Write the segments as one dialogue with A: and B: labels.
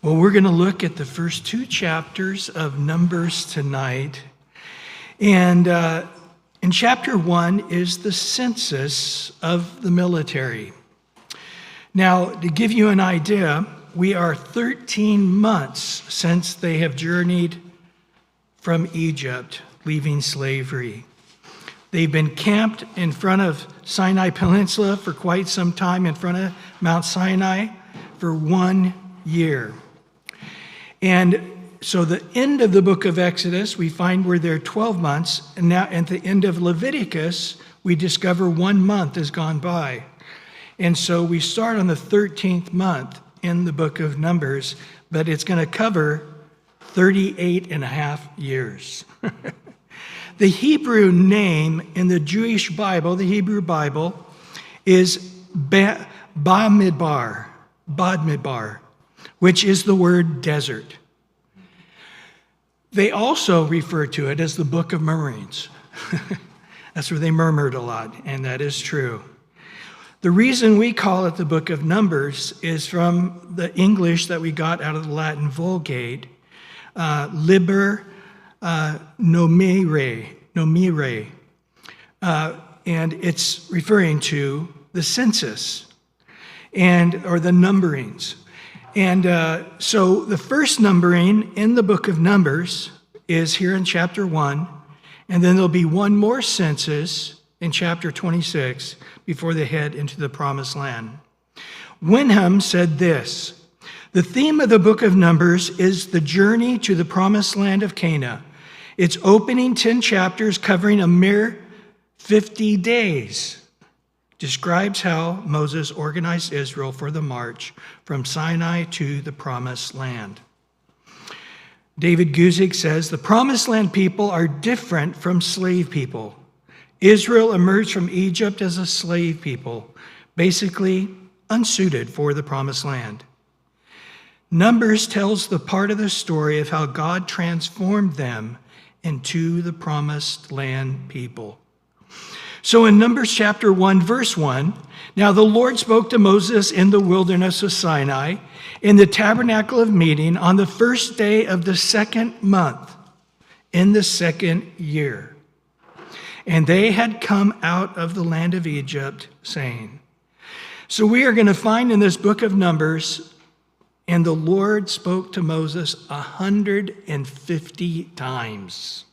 A: Well, we're going to look at the first two chapters of Numbers tonight. And in chapter 1 is the census of the military. Now, to give you an idea, we are 13 months since they have journeyed from Egypt, leaving slavery. They've been camped in front of Sinai Peninsula for quite some time, in front of Mount Sinai for 1 year. And so the end of the book of Exodus, we find we're there 12 months, and now at the end of Leviticus, we discover 1 month has gone by. And so we start on the 13th month in the book of Numbers, but it's going to cover 38 and a half years. The Hebrew name in the Jewish Bible, the Hebrew Bible, is Bamidbar, which is the word desert. They also refer to it as the Book of Murmurings. That's where they murmured a lot, and that is true. The reason we call it the Book of Numbers is from the English that we got out of the Latin Vulgate, liber nomere, and it's referring to the census or the numberings. And so the first numbering in the book of Numbers is here in chapter 1, and then there'll be one more census in chapter 26 before they head into the promised land. Wenham said this: the theme of the book of Numbers is the journey to the promised land of Canaan. Its opening 10 chapters, covering a mere 50 days, describes how Moses organized Israel for the march from Sinai to the Promised Land. David Guzik says, the Promised Land people are different from slave people. Israel emerged from Egypt as a slave people, basically unsuited for the Promised Land. Numbers tells the part of the story of how God transformed them into the Promised Land people. So in Numbers chapter 1, verse 1, now the Lord spoke to Moses in the wilderness of Sinai, in the tabernacle of meeting, on the first day of the second month, in the second year. And they had come out of the land of Egypt, saying. So we are going to find in this book of Numbers, and the Lord spoke to Moses 150 times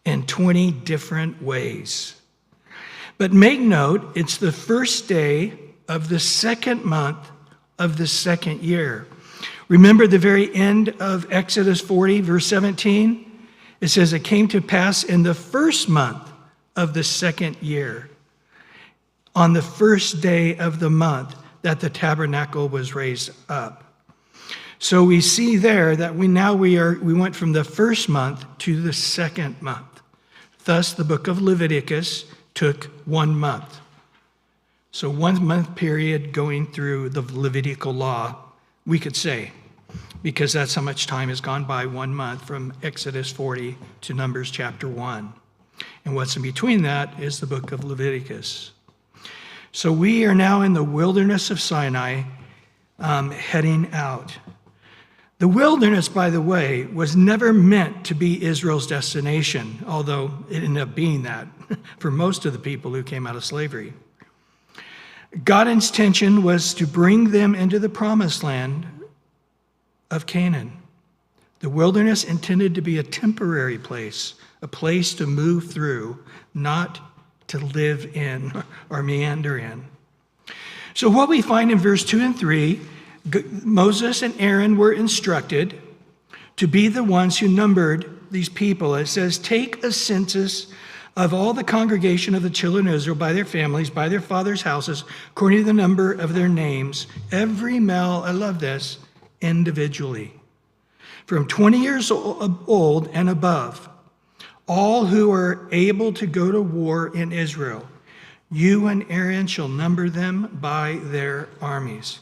A: in 20 different ways. But make note, it's the first day of the second month of the second year. Remember the very end of Exodus 40, verse 17? It says, it came to pass in the first month of the second year, on the first day of the month, that the tabernacle was raised up. So we see there that we went from the first month to the second month. Thus, the book of Leviticus took 1 month. So 1 month period going through the Levitical law, we could say, because that's how much time has gone by, 1 month from Exodus 40 to Numbers chapter 1. And what's in between that is the book of Leviticus. So we are now in the wilderness of Sinai, heading out. The wilderness, by the way, was never meant to be Israel's destination, although it ended up being that for most of the people who came out of slavery. God's intention was to bring them into the promised land of Canaan. The wilderness intended to be a temporary place, a place to move through, not to live in or meander in. So what we find in verse 2 and 3, Moses and Aaron were instructed to be the ones who numbered these people. It says, take a census of all the congregation of the children of Israel by their families, by their fathers' houses, according to the number of their names, every male, I love this, individually, from 20 years old and above, all who are able to go to war in Israel. You and Aaron shall number them by their armies.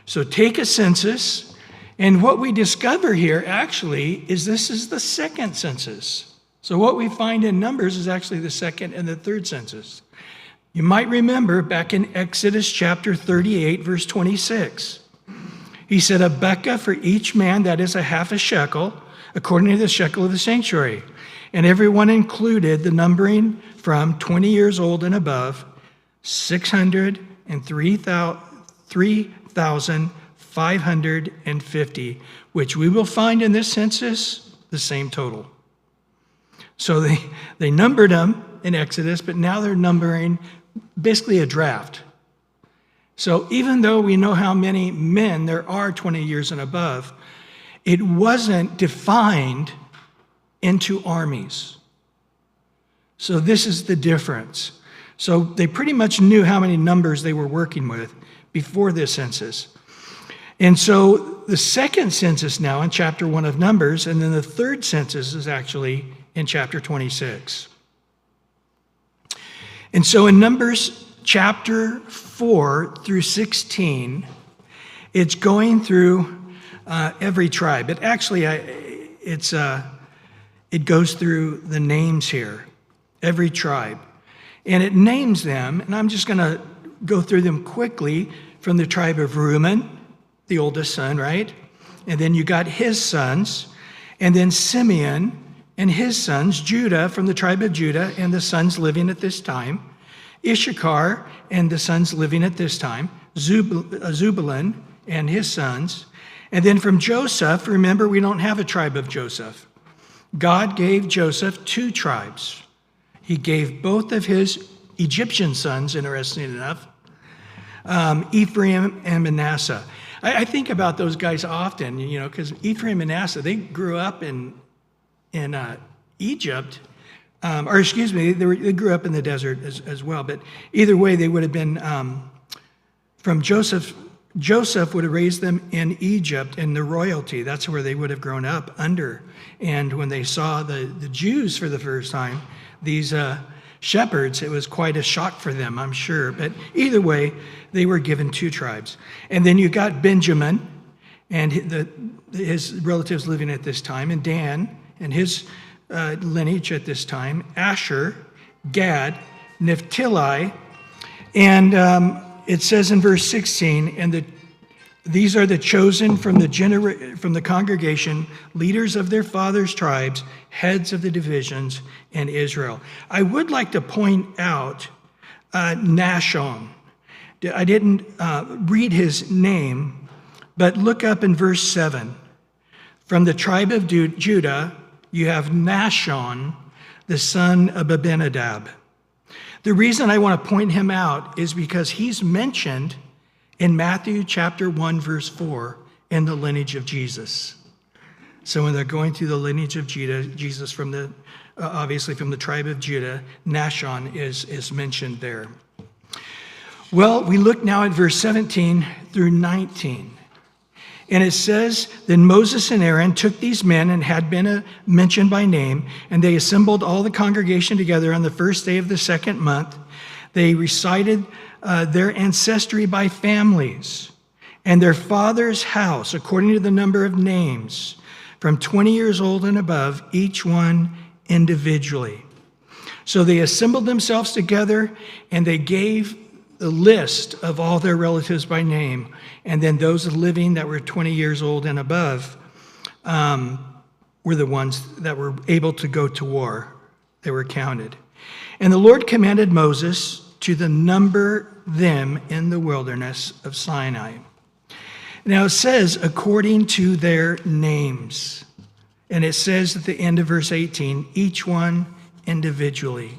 A: So take a census, and what we discover here actually is this is the second census. So what we find in Numbers is actually the second and the third census. You might remember back in Exodus chapter 38, verse 26. He said, a beka for each man, that is a half a shekel, according to the shekel of the sanctuary. And everyone included the numbering from 20 years old and above, 603,550, which we will find in this census, the same total. So they numbered them in Exodus, but now they're numbering basically a draft. So even though we know how many men there are 20 years and above, it wasn't defined into armies. So this is the difference. So they pretty much knew how many numbers they were working with before this census. And so the second census now in chapter 1 of Numbers, and then the third census is actually in chapter 26. And so in Numbers chapter 4 through 16, it's going through every tribe. It actually, it goes through the names here, every tribe. And it names them, and I'm just going to go through them quickly from the tribe of Reuben, the oldest son, right? And then you got his sons, and then Simeon and his sons, Judah from the tribe of Judah and the sons living at this time, Issachar and the sons living at this time, Zebulun and his sons, and then from Joseph, remember we don't have a tribe of Joseph. God gave Joseph 2 tribes. He gave both of his Egyptian sons, interesting enough, Ephraim and Manasseh. I think about those guys often, because Ephraim and Manasseh, they grew up in Egypt, they grew up in the desert as well. But either way, they would have been from Joseph. Joseph would have raised them in Egypt in the royalty. That's where they would have grown up under. And when they saw the Jews for the first time, these shepherds, it was quite a shock for them, I'm sure. But either way, they were given 2 tribes. And then you got Benjamin and his relatives living at this time, and Dan and his lineage at this time, Asher, Gad, Naphtali, and it says in verse 16, and these are the chosen from the congregation, leaders of their fathers' tribes, heads of the divisions in Israel. I would like to point out Nashon. I didn't read his name, but look up in verse 7. From the tribe of Judah, you have Nashon, the son of Abinadab. The reason I want to point him out is because he's mentioned in Matthew chapter 1, verse 4, in the lineage of Jesus. So when they're going through the lineage of Jesus from obviously from the tribe of Judah, Nashon is mentioned there. Well, we look now at verse 17 through 19. And it says, then Moses and Aaron took these men and had been mentioned by name, and they assembled all the congregation together on the first day of the 2nd month. They recited their ancestry by families and their father's house, according to the number of names, from 20 years old and above, each one individually. So they assembled themselves together, and they gave the list of all their relatives by name, and then those living that were 20 years old and above were the ones that were able to go to war. They were counted. And the Lord commanded Moses to number them in the wilderness of Sinai. Now it says, according to their names. And it says at the end of verse 18, each one individually.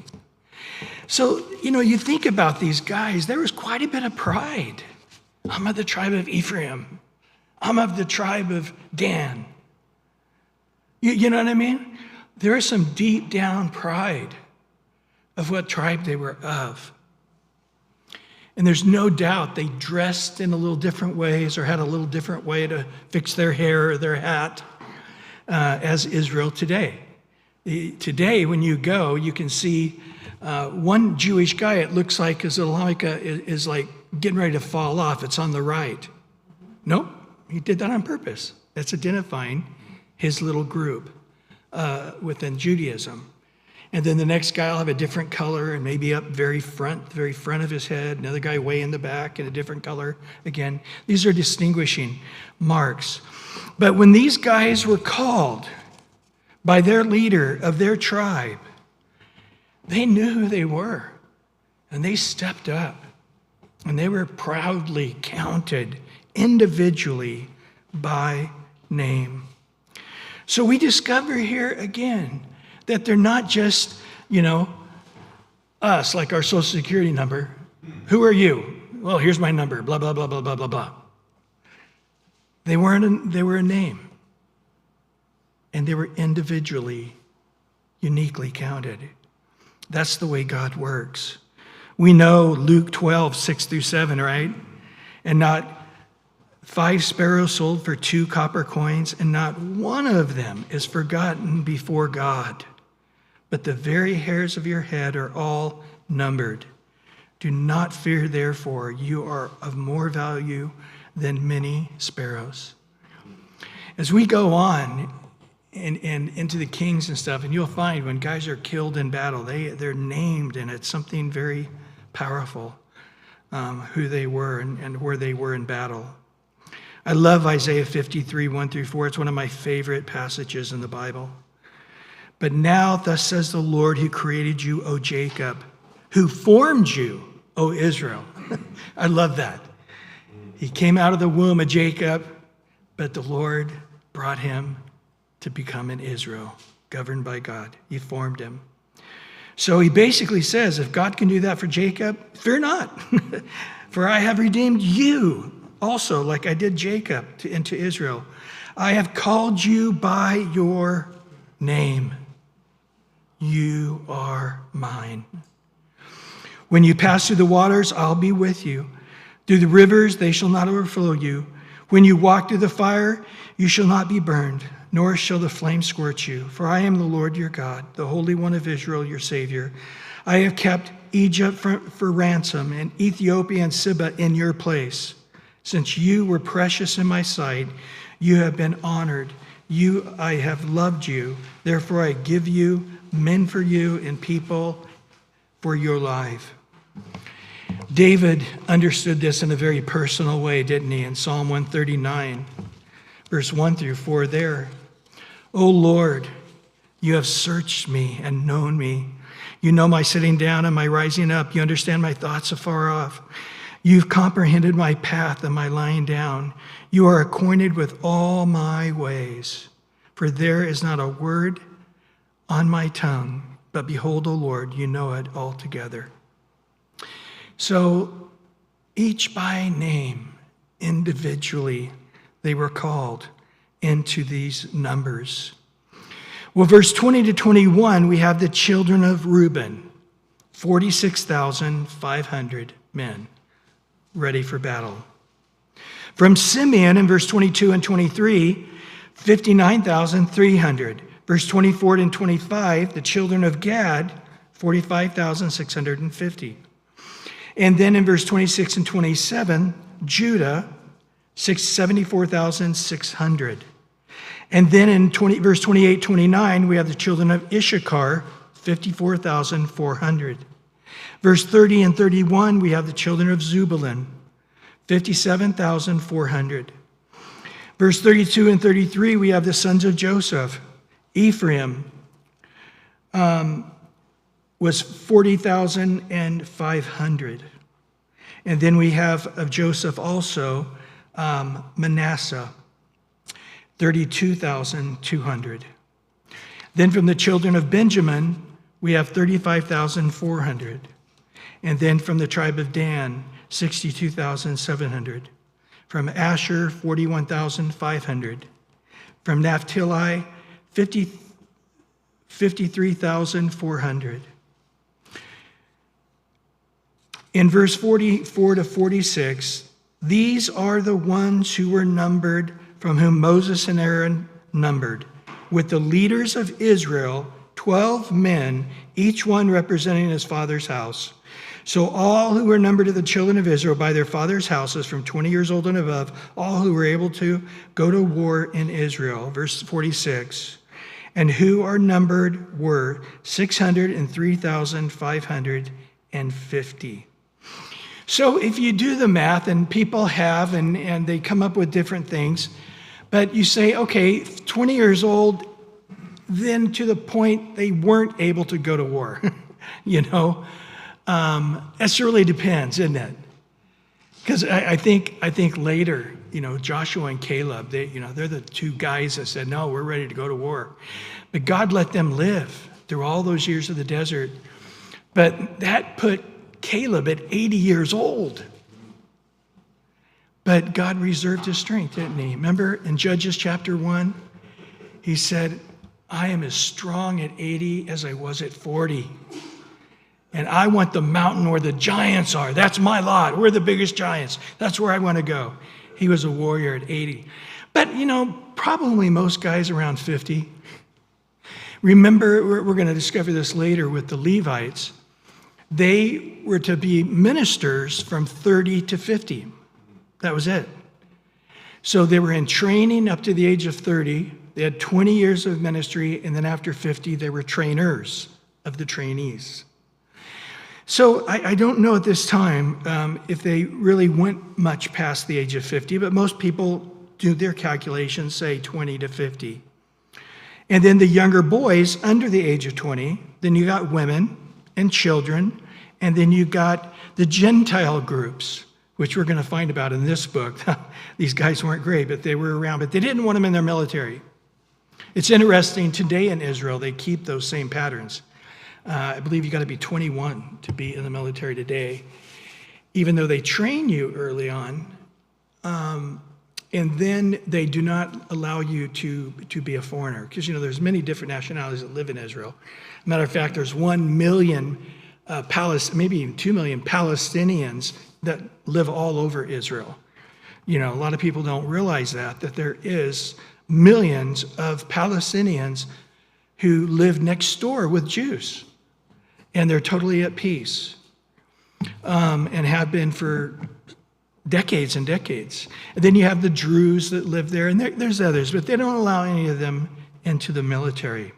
A: So, you think about these guys, there was quite a bit of pride. I'm of the tribe of Ephraim. I'm of the tribe of Dan. You know what I mean? There is some deep down pride of what tribe they were of. And there's no doubt they dressed in a little different ways or had a little different way to fix their hair or their hat as Israel today. Today, when you go, you can see one Jewish guy, it looks like his Alamitos is like getting ready to fall off. It's on the right. Nope, he did that on purpose. That's identifying his little group within Judaism. And then the next guy will have a different color and maybe up very front of his head. Another guy way in the back in a different color. Again, these are distinguishing marks. But when these guys were called by their leader of their tribe, they knew who they were. And they stepped up. And they were proudly counted individually by name. So we discover here again that they're not just, us, like our Social Security number. Who are you? Well, here's my number, blah, blah, blah, blah, blah, blah, blah. They were a name. And they were individually, uniquely counted. That's the way God works. We know Luke 12, 6 through 7, right? And not 5 sparrows sold for 2 copper coins, and not one of them is forgotten before God. But the very hairs of your head are all numbered. Do not fear, therefore, you are of more value than many sparrows. As we go on and into the Kings and stuff, and you'll find when guys are killed in battle, they're named, and it's something very powerful, who they were and where they were in battle. I love Isaiah 53, 1 through 4. It's one of my favorite passages in the Bible. But now, thus says the Lord who created you, O Jacob, who formed you, O Israel. I love that. He came out of the womb of Jacob, but the Lord brought him to become an Israel, governed by God. He formed him. So he basically says, if God can do that for Jacob, fear not, for I have redeemed you also, like I did Jacob into Israel. I have called you by your name. You are mine. When you pass through the waters, I'll be with you. Through the rivers, they shall not overflow you. When you walk through the fire, you shall not be burned, nor shall the flame scorch you. For I am the Lord your God, the Holy One of Israel, your Savior. I have kept Egypt for ransom, and Ethiopia and Seba in your place. Since you were precious in my sight, you have been honored. I have loved you. Therefore I give you men for you and people for your life. David understood this in a very personal way, didn't he? In Psalm 139, verse 1 through 4 there. O Lord, you have searched me and known me. You know my sitting down and my rising up. You understand my thoughts afar off. You've comprehended my path and my lying down. You are acquainted with all my ways. For there is not a word on my tongue, but behold, O Lord, you know it altogether. So each by name, individually, they were called into these numbers. Well, verse 20 to 21, we have the children of Reuben, 46,500 men ready for battle. From Simeon in verse 22 and 23, 59,300. Verse 24 and 25, the children of Gad, 45,650. And then in verse 26 and 27, Judah, 74,600. And then in verse 28, 29, we have the children of Issachar, 54,400. Verse 30 and 31, we have the children of Zebulun, 57,400. Verse 32 and 33, we have the sons of Joseph. Ephraim was 40,500. And then we have of Joseph also Manasseh, 32,200. Then from the children of Benjamin, we have 35,400. And then from the tribe of Dan, 62,700. From Asher, 41,500. From Naphtali, 53,400. In verse 44 to 46, these are the ones who were numbered from whom Moses and Aaron numbered, with the leaders of Israel, 12 men, each one representing his father's house. So all who were numbered of the children of Israel by their father's houses from 20 years old and above, all who were able to go to war in Israel. Verse 46. and who are numbered were 603,550. So if you do the math, and people have, and they come up with different things, but you say, okay, 20 years old, then to the point they weren't able to go to war. That really depends, isn't it? Because I think later, Joshua and Caleb, they're the two guys that said, no, we're ready to go to war. But God let them live through all those years of the desert. But that put Caleb at 80 years old. But God reserved his strength, didn't he? Remember in Judges chapter 1, he said, I am as strong at 80 as I was at 40. And I want the mountain where the giants are. That's my lot. We're the biggest giants. That's where I want to go. He was a warrior at 80. But, probably most guys around 50. Remember, we're going to discover this later with the Levites. They were to be ministers from 30 to 50. That was it. So they were in training up to the age of 30. They had 20 years of ministry, and then after 50, they were trainers of the trainees. So I don't know at this time if they really went much past the age of 50, but most people do their calculations, say 20 to 50. And then the younger boys under the age of 20, then you got women and children, and then you got the Gentile groups, which we're going to find about in this book. These guys weren't great, but they were around, but they didn't want them in their military. It's interesting, today in Israel, they keep those same patterns. I believe you got to be 21 to be in the military today, even though they train you early on, and then they do not allow you to be a foreigner, because there's many different nationalities that live in Israel. Matter of fact, there's 1 million maybe even 2 million Palestinians that live all over Israel. A lot of people don't realize that there is millions of Palestinians who live next door with Jews, and they're totally at peace, and have been for decades and decades. And then you have the Druze that live there, and there's others, but they don't allow any of them into the military.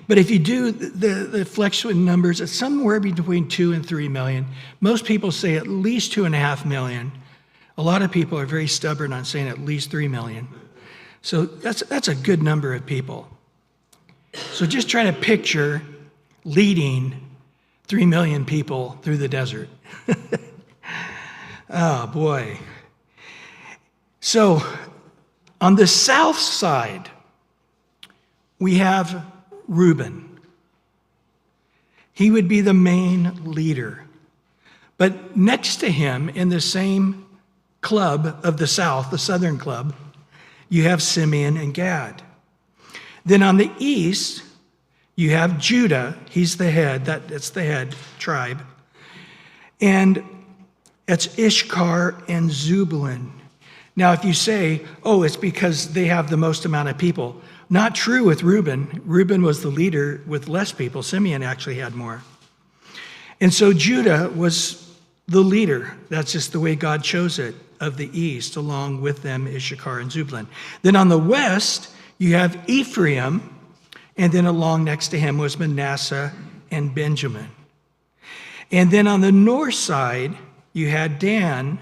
A: But if you do the fluctuating numbers, it's somewhere between 2 and 3 million. Most people say at least 2.5 million. A lot of people are very stubborn on saying at least 3 million. So that's a good number of people. So just try to picture leading 3 million people through the desert. Oh, boy. So on the south side, we have Reuben. He would be the main leader. But next to him, in the same club of the south, the southern club, you have Simeon and Gad. Then on the east, you have Judah. He's the head. That's the head tribe. And it's Issachar and Zebulun. Now, if you say, oh, it's because they have the most amount of people, not true with Reuben. Reuben was the leader with less people. Simeon actually had more. And so Judah was the leader. That's just the way God chose it, of the east, along with them, Issachar and Zebulun. Then on the west, you have Ephraim, and then along next to him was Manasseh and Benjamin. And then on the north side, you had Dan,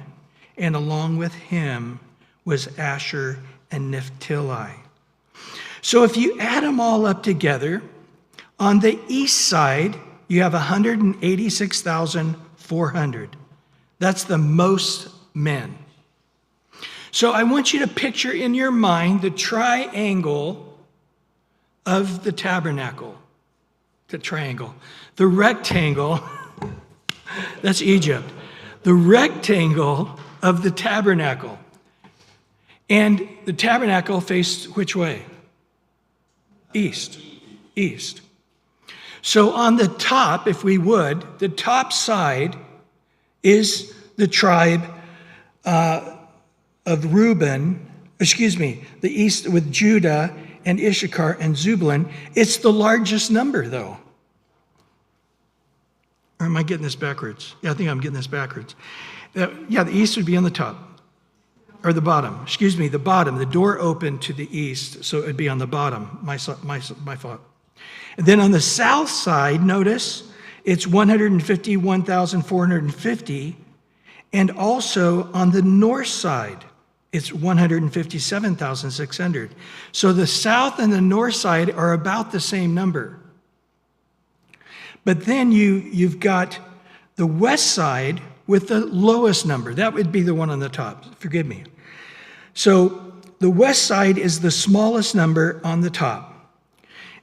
A: and along with him was Asher and Naphtali. So if you add them all up together, on the east side, you have 186,400. That's the most men. So I want you to picture in your mind the triangle of the tabernacle. The triangle. The rectangle, that's Egypt. The rectangle of the tabernacle. And the tabernacle faced which way? East. East. So on the top, if we would, the top side is the tribe of Reuben, the east with Judah and Issachar and Zebulun. It's the largest number, though. Or am I getting this backwards? Yeah, I think I'm getting this backwards. The east would be on the top. or the bottom, excuse me, the bottom. The door opened to the east, so it would be on the bottom, my fault. And then on the south side, notice, it's 151,450, and also on the north side, it's 157,600. So the south and the north side are about the same number. But then you've got the west side with the lowest number. That would be the one on the top. Forgive me. So the west side is the smallest number on the top.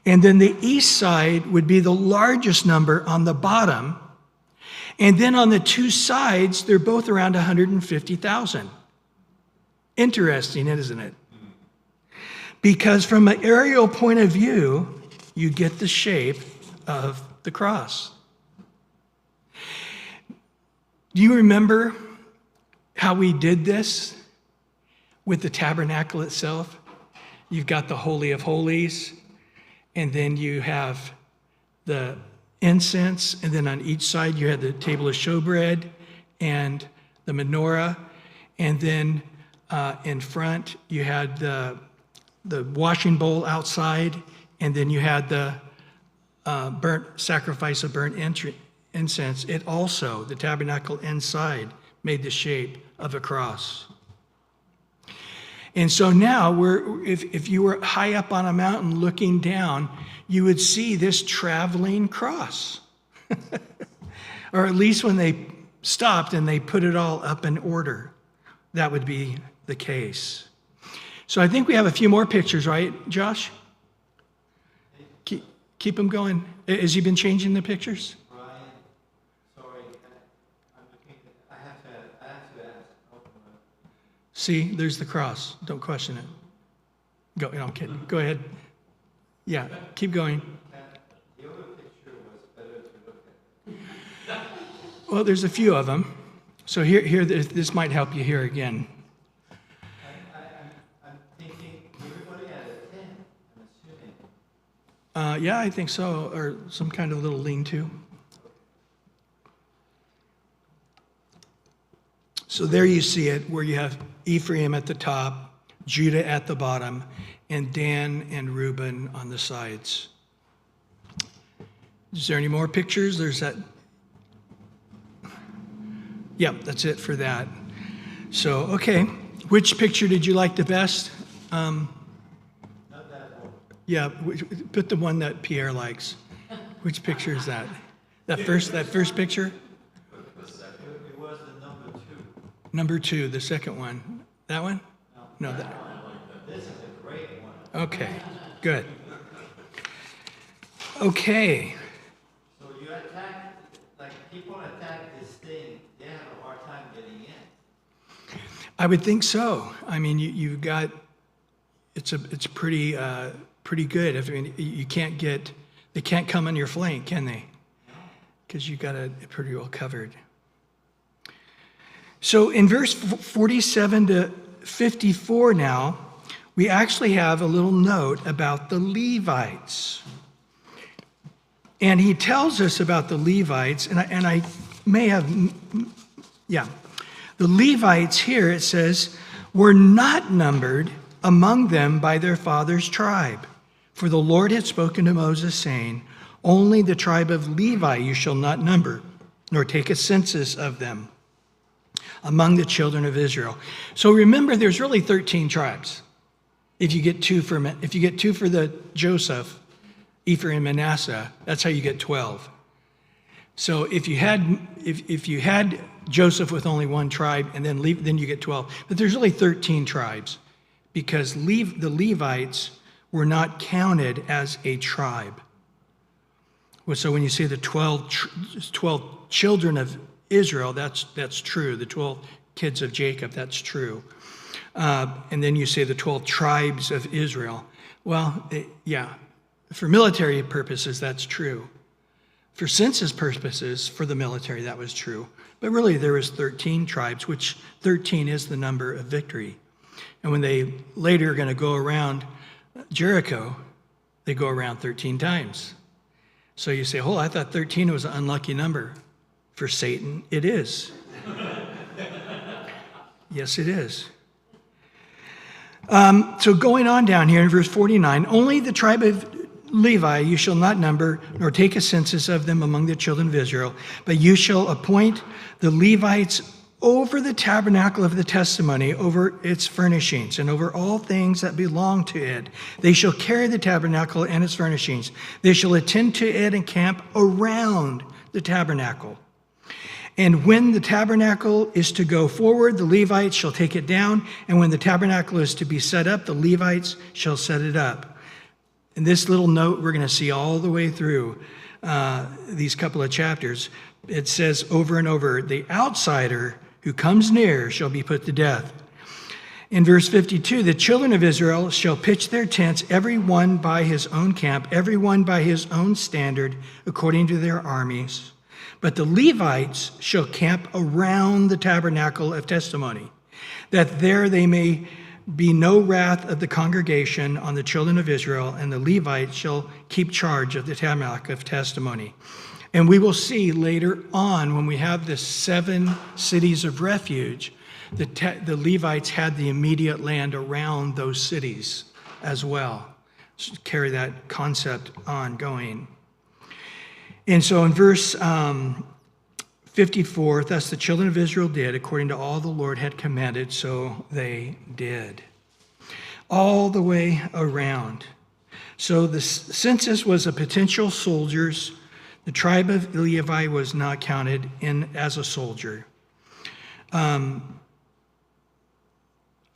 A: And then the east side would be the largest number on the bottom. And then on the two sides, they're both around 150,000. Interesting, isn't it? Because from an aerial point of view, you get the shape of the cross. Do you remember how we did this with the tabernacle itself? You've got the Holy of Holies, and then you have the incense, and then on each side you had the table of showbread and the menorah, and then in front you had the washing bowl outside, and then you had the burnt sacrifice of burnt incense. It also, the tabernacle inside, made the shape of a cross. And so now, if you were high up on a mountain looking down, you would see this traveling cross. Or at least when they stopped and they put it all up in order, that would be the case. So I think we have a few more pictures, right, Josh? Keep them going. Has he been changing the pictures?
B: Bryan, sorry, I have to ask.
A: See, there's the cross. Don't question it. No, I'm kidding. Go ahead. Yeah, keep going.
B: The other picture was better to look at.
A: Well, there's a few of them. So here, this might help you here again.
B: I'm thinking everybody had a 10, I'm assuming.
A: Yeah, I think so, or some kind of little lean-to. So there you see it, where you have Ephraim at the top, Judah at the bottom, and Dan and Reuben on the sides. Is there any more pictures? There's that. Yep, that's it for that. So, okay. Which picture did you like the best?
B: Not that one.
A: Yeah, put the one that Pierre likes. Which picture is that? That first picture?
B: It was the number 2.
A: Number 2, the second one. That one? No, that.
B: This is a great one.
A: Okay, good. Okay.
B: So you attack, like people attack this thing, they have a hard time getting in.
A: I would think so. I mean, you've got, it's pretty good. I mean, they can't come on your flank, can they? Because you got it pretty well covered. So in verse 47 to 54 now, we actually have a little note about the Levites. And he tells us about the Levites, and I may have, yeah. The Levites here, it says, were not numbered among them by their father's tribe. For the Lord had spoken to Moses, saying, only the tribe of Levi you shall not number, nor take a census of them among the children of Israel. So remember, there's really 13 tribes. If you get two for the Joseph, Ephraim, and Manasseh, that's how you get 12. So if you had Joseph with only one tribe, and then you get 12. But there's really 13 tribes, because the Levites were not counted as a tribe. So when you say the 12 children of Israel, that's true. The 12 kids of Jacob, that's true. And then you say the 12 tribes of Israel. Well, yeah, for military purposes, that's true. For census purposes, for the military, that was true. But really, there was 13 tribes, which 13 is the number of victory. And when they later are going to go around Jericho, they go around 13 times. So you say, oh, I thought 13 was an unlucky number. For Satan, it is. Yes, it is. So going on down here in verse 49, only the tribe of Levi you shall not number, nor take a census of them among the children of Israel, but you shall appoint the Levites over the tabernacle of the testimony, over its furnishings, and over all things that belong to it. They shall carry the tabernacle and its furnishings. They shall attend to it and camp around the tabernacle. And when the tabernacle is to go forward, the Levites shall take it down. And when the tabernacle is to be set up, the Levites shall set it up. In this little note, we're going to see all the way through these couple of chapters. It says over and over, the outsider who comes near shall be put to death. In verse 52, the children of Israel shall pitch their tents, every one by his own camp, every one by his own standard, according to their armies. But the Levites shall camp around the tabernacle of testimony, that there they may be no wrath of the congregation on the children of Israel, and the Levites shall keep charge of the tabernacle of testimony. And we will see later on, when we have the 7 cities of refuge, the Levites had the immediate land around those cities as well. So carry that concept ongoing. And so in verse 54, thus the children of Israel did according to all the Lord had commanded, so they did. All the way around. So the census was a potential soldiers. The tribe of Levi was not counted in as a soldier.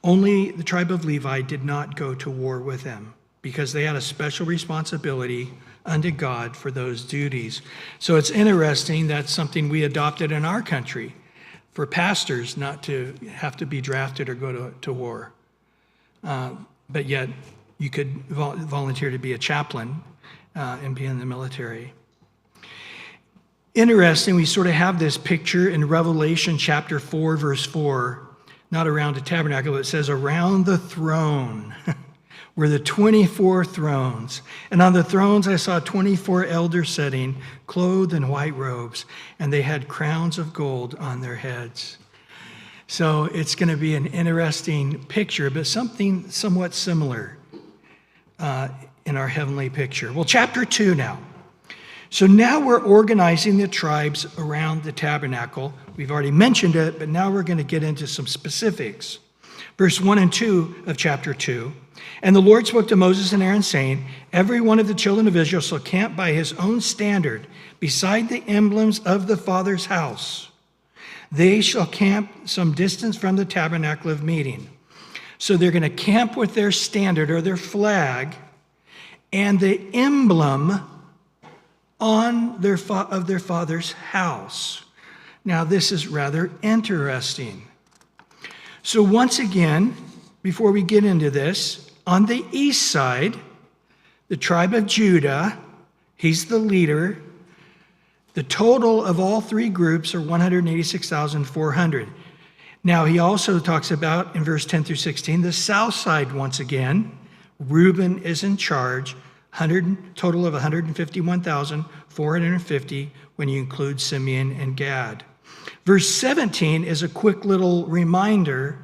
A: Only the tribe of Levi did not go to war with them because they had a special responsibility unto God for those duties. So it's interesting, that's something we adopted in our country, for pastors not to have to be drafted or go to war. But yet you could volunteer to be a chaplain and be in the military. Interesting, we sort of have this picture in Revelation chapter 4, verse 4, not around the tabernacle, but it says around the throne were the 24 thrones. And on the thrones I saw 24 elders sitting, clothed in white robes, and they had crowns of gold on their heads. So it's going to be an interesting picture, but something somewhat similar in our heavenly picture. Well, chapter 2 now. So now we're organizing the tribes around the tabernacle. We've already mentioned it, but now we're going to get into some specifics. Verse 1 and 2 of chapter 2. And the Lord spoke to Moses and Aaron, saying, every one of the children of Israel shall camp by his own standard, beside the emblems of the Father's house. They shall camp some distance from the tabernacle of meeting. So they're going to camp with their standard or their flag and the emblem on of their father's house. Now, this is rather interesting. So once again, before we get into this, on the east side, the tribe of Judah, he's the leader. The total of all 3 groups are 186,400. Now, he also talks about, in verse 10 through 16, the south side once again. Reuben is in charge, total of 151,450 when you include Simeon and Gad. Verse 17 is a quick little reminder.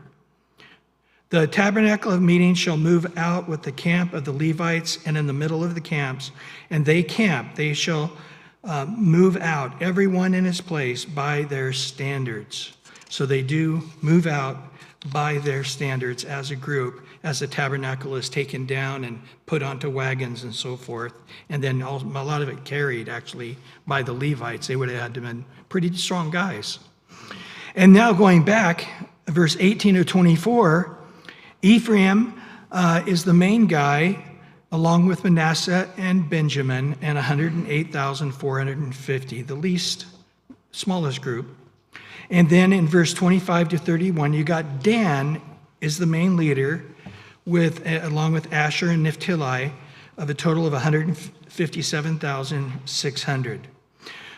A: The tabernacle of meeting shall move out with the camp of the Levites and in the middle of the camps, and they camp. They shall move out, everyone in his place, by their standards. So they do move out by their standards as a group, as the tabernacle is taken down and put onto wagons and so forth. And then a lot of it carried, actually, by the Levites. They would have had to have been pretty strong guys. And now going back, verse 18 to 24, Ephraim is the main guy, along with Manasseh and Benjamin, and 108,450, the smallest group. And then in verse 25 to 31, you got Dan is the main leader, along with Asher and Naphtali, of a total of 157,600.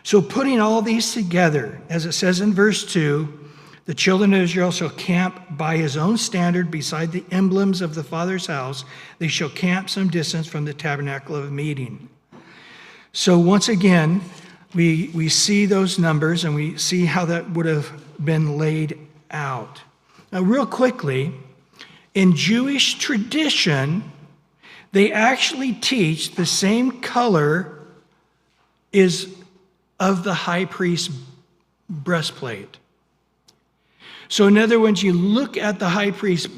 A: So putting all these together, as it says in verse 2, the children of Israel shall camp by his own standard beside the emblems of the Father's house. They shall camp some distance from the tabernacle of meeting. So once again, we see those numbers and we see how that would have been laid out. Now, real quickly, In Jewish tradition, they actually teach the same color is of the high priest's breastplate. So in other words, you look at the high priest's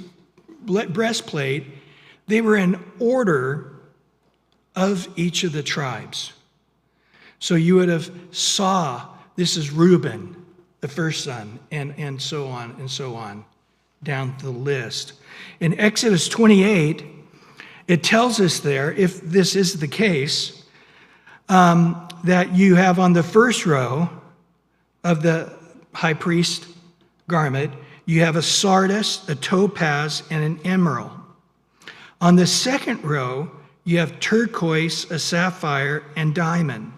A: breastplate, they were in order of each of the tribes. So you would have saw, this is Reuben, the first son, and so on, down the list. In Exodus 28, it tells us there, if this is the case, that you have on the first row of the high priest garment, you have a sardius, a topaz, and an emerald. On the second row, you have turquoise, a sapphire, and diamond.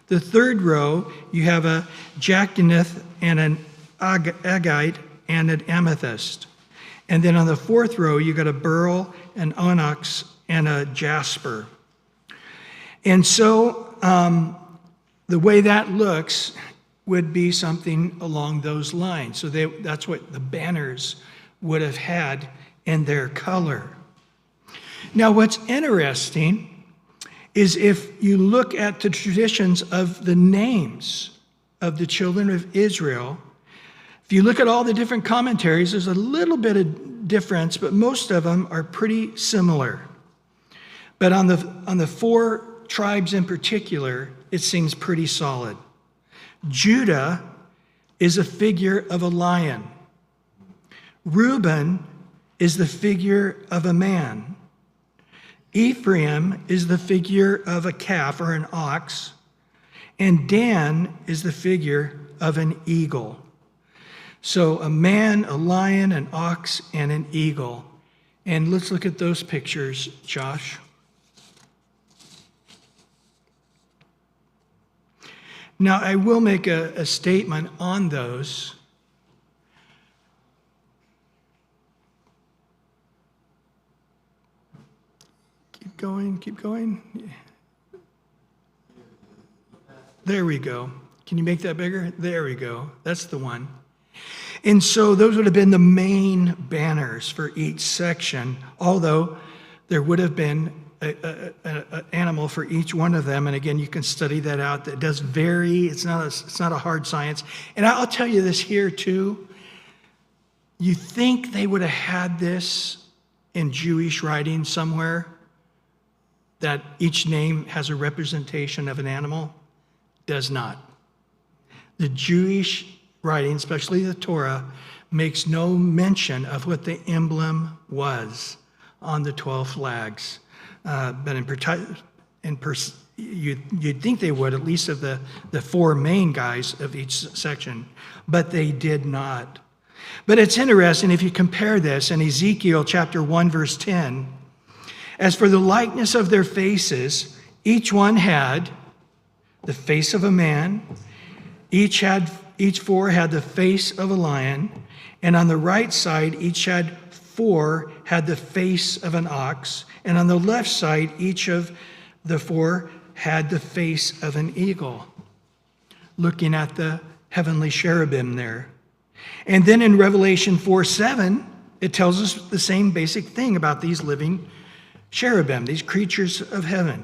A: The third row, you have a jacinth and an agate and an amethyst. And then on the fourth row, you got a beryl, an onyx, and a jasper. And so the way that looks would be something along those lines. So that's what the banners would have had in their color. Now, what's interesting is if you look at the traditions of the names of the children of Israel, if you look at all the different commentaries, there's a little bit of difference, but most of them are pretty similar. But on the four tribes in particular, it seems pretty solid. Judah is a figure of a lion. Reuben is the figure of a man. Ephraim is the figure of a calf or an ox. And Dan is the figure of an eagle. So a man, a lion, an ox, and an eagle. And let's look at those pictures, Josh. Now, I will make a statement on those. Keep going. There we go. Can you make that bigger? There we go. That's the one. And so those would have been the main banners for each section, although there would have been an animal for each one of them. And again, you can study that out. That does vary. It's not a hard science. And I'll tell you this here too. You think they would have had this in Jewish writing somewhere, that each name has a representation of an animal? Does not. The Jewish writing, especially the Torah, makes no mention of what the emblem was on the 12 flags. But you'd think they would, at least of the four main guys of each section, but they did not. But it's interesting if you compare this in Ezekiel chapter 1, verse 10. As for the likeness of their faces, each one had the face of a man, each four had the face of a lion, and on the right side each four had the face of an ox, and on the left side each of the four had the face of an eagle, looking at the heavenly cherubim there. And then in Revelation 4:7, it tells us the same basic thing about these living cherubim, these creatures of heaven.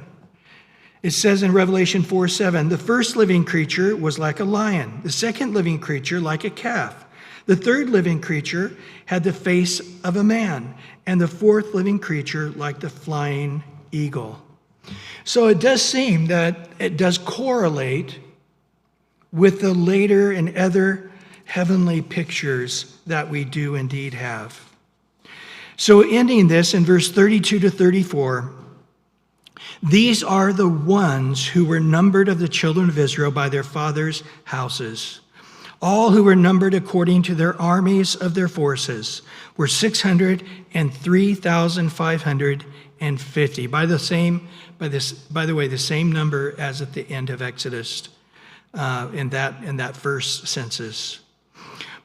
A: It says in Revelation 4:7, the first living creature was like a lion, the second living creature like a calf, the third living creature had the face of a man, and the fourth living creature like the flying eagle. So it does seem that it does correlate with the later and other heavenly pictures that we do indeed have. So ending this in verse 32 to 34, these are the ones who were numbered of the children of Israel by their fathers' houses. All who were numbered according to their armies of their forces were 603,550. By the way, the same number as at the end of Exodus in that first census.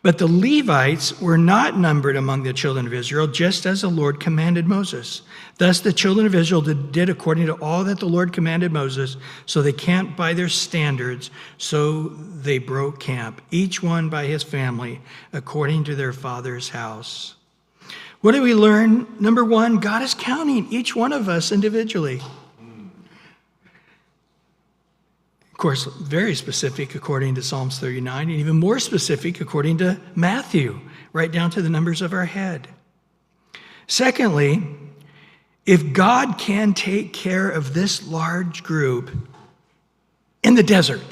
A: But the Levites were not numbered among the children of Israel, just as the Lord commanded Moses. Thus the children of Israel did according to all that the Lord commanded Moses, so they camped by their standards, so they broke camp, each one by his family, according to their father's house. What do we learn? Number one, God is counting each one of us individually. Of course, very specific according to Psalms 39, and even more specific according to Matthew, right down to the numbers of our head. Secondly, if God can take care of this large group in the desert,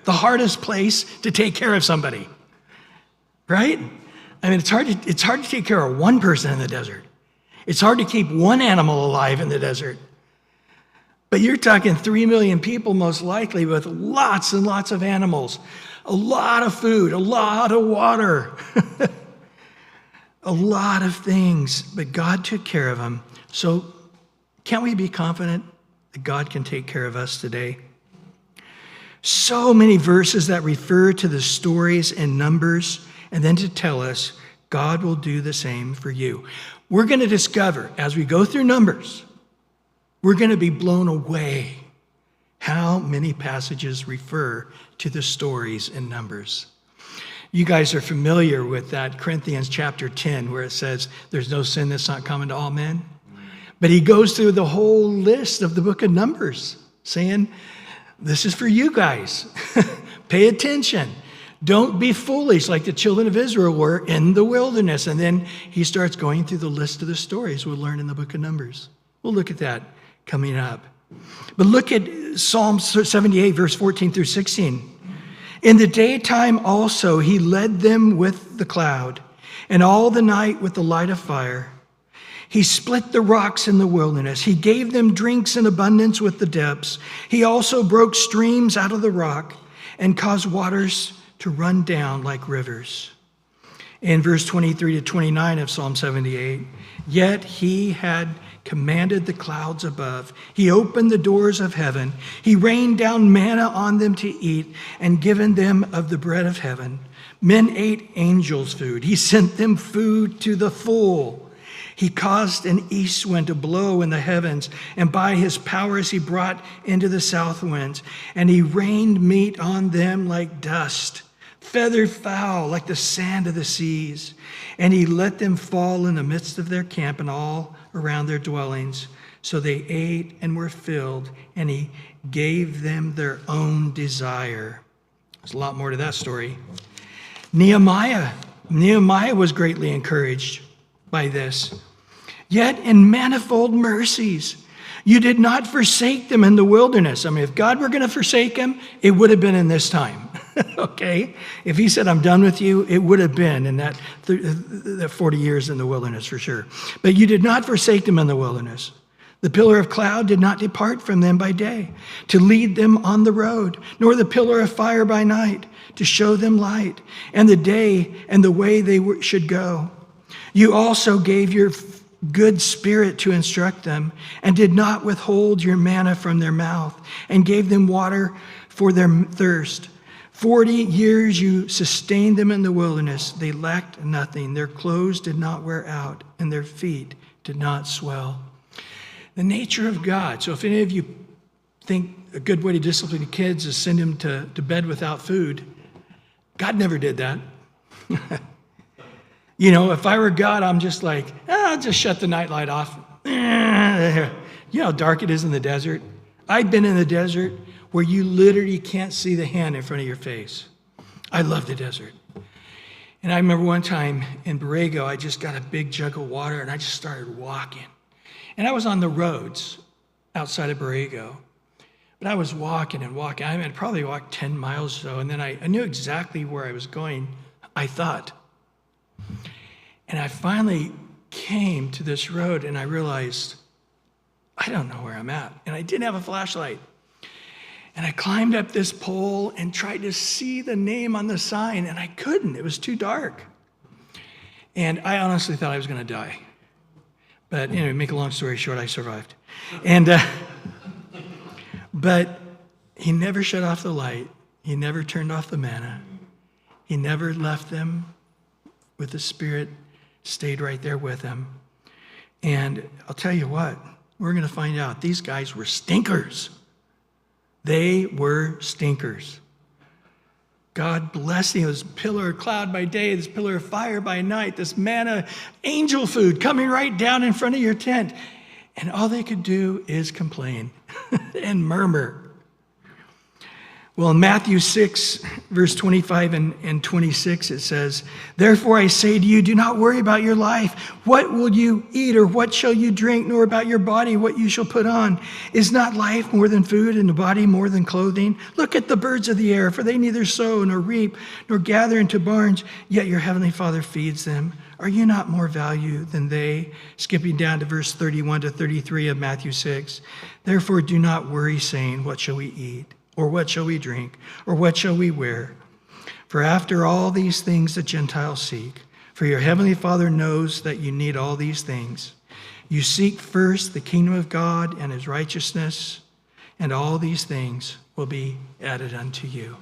A: the hardest place to take care of somebody, right? I mean, it's hard to take care of one person in the desert. It's hard to keep one animal alive in the desert. But you're talking 3 million people, most likely, with lots and lots of animals, a lot of food, a lot of water, a lot of things. But God took care of them. So can't we be confident that God can take care of us today? So many verses that refer to the stories and numbers, and then to tell us God will do the same for you. We're going to discover as we go through Numbers, we're going to be blown away how many passages refer to the stories in Numbers. You guys are familiar with that Corinthians chapter 10, where it says there's no sin that's not common to all men. But he goes through the whole list of the book of Numbers, saying, this is for you guys. Pay attention. Don't be foolish like the children of Israel were in the wilderness. And then he starts going through the list of the stories we'll learn in the book of Numbers. We'll look at that coming up. But look at Psalm 78, verse 14 through 16. In the daytime also he led them with the cloud, and all the night with the light of fire. He split the rocks in the wilderness. He gave them drinks in abundance with the depths. He also broke streams out of the rock and caused waters to run down like rivers. In verse 23 to 29 of Psalm 78, yet he had commanded the clouds above. He opened the doors of heaven. He rained down manna on them to eat and given them of the bread of heaven. Men ate angels' food. He sent them food to the full. He caused an east wind to blow in the heavens, and by his powers he brought into the south winds, and he rained meat on them like dust, feathered fowl like the sand of the seas. And he let them fall in the midst of their camp and all around their dwellings. So they ate and were filled, and he gave them their own desire. There's a lot more to that story. Nehemiah was greatly encouraged by this. Yet in manifold mercies, you did not forsake them in the wilderness. I mean, if God were going to forsake them, it would have been in this time. Okay? If he said, I'm done with you, it would have been in that 40 years in the wilderness for sure. But you did not forsake them in the wilderness. The pillar of cloud did not depart from them by day to lead them on the road, nor the pillar of fire by night to show them light, and the day and the way they should go. You also gave your good spirit to instruct them, and did not withhold your manna from their mouth, and gave them water for their thirst. 40 years you sustained them in the wilderness. They lacked nothing. Their clothes did not wear out, and their feet did not swell. The nature of God. So if any of you think a good way to discipline the kids is send them to bed without food, God never did that. You know, if I were God, I'm just like, I'll just shut the nightlight off. You know how dark it is in the desert? I've been in the desert where you literally can't see the hand in front of your face. I love the desert. And I remember one time in Borrego, I just got a big jug of water and I just started walking. And I was on the roads outside of Borrego. But I was walking and walking. I mean, I'd probably walked 10 miles or so. And then I knew exactly where I was going, I thought. And I finally came to this road and I realized, I don't know where I'm at. And I didn't have a flashlight. And I climbed up this pole and tried to see the name on the sign, and I couldn't. It was too dark. And I honestly thought I was going to die. But anyway, make a long story short, I survived. And but he never shut off the light. He never turned off the manna. He never left them with the Spirit, stayed right there with them. And I'll tell you what, we're going to find out these guys were stinkers. They were stinkers. God blessing you, this pillar of cloud by day, this pillar of fire by night, this manna, angel food coming right down in front of your tent. And all they could do is complain and murmur. Well, in Matthew 6, verse 25 and 26, it says, "Therefore I say to you, do not worry about your life. What will you eat or what shall you drink, nor about your body what you shall put on? Is not life more than food and the body more than clothing? Look at the birds of the air, for they neither sow nor reap nor gather into barns, yet your heavenly Father feeds them. Are you not more value than they?" Skipping down to verse 31 to 33 of Matthew 6. "Therefore do not worry, saying, what shall we eat? Or what shall we drink? Or what shall we wear? For after all these things the Gentiles seek. For your heavenly Father knows that you need all these things. You seek first the kingdom of God and his righteousness, and all these things will be added unto you."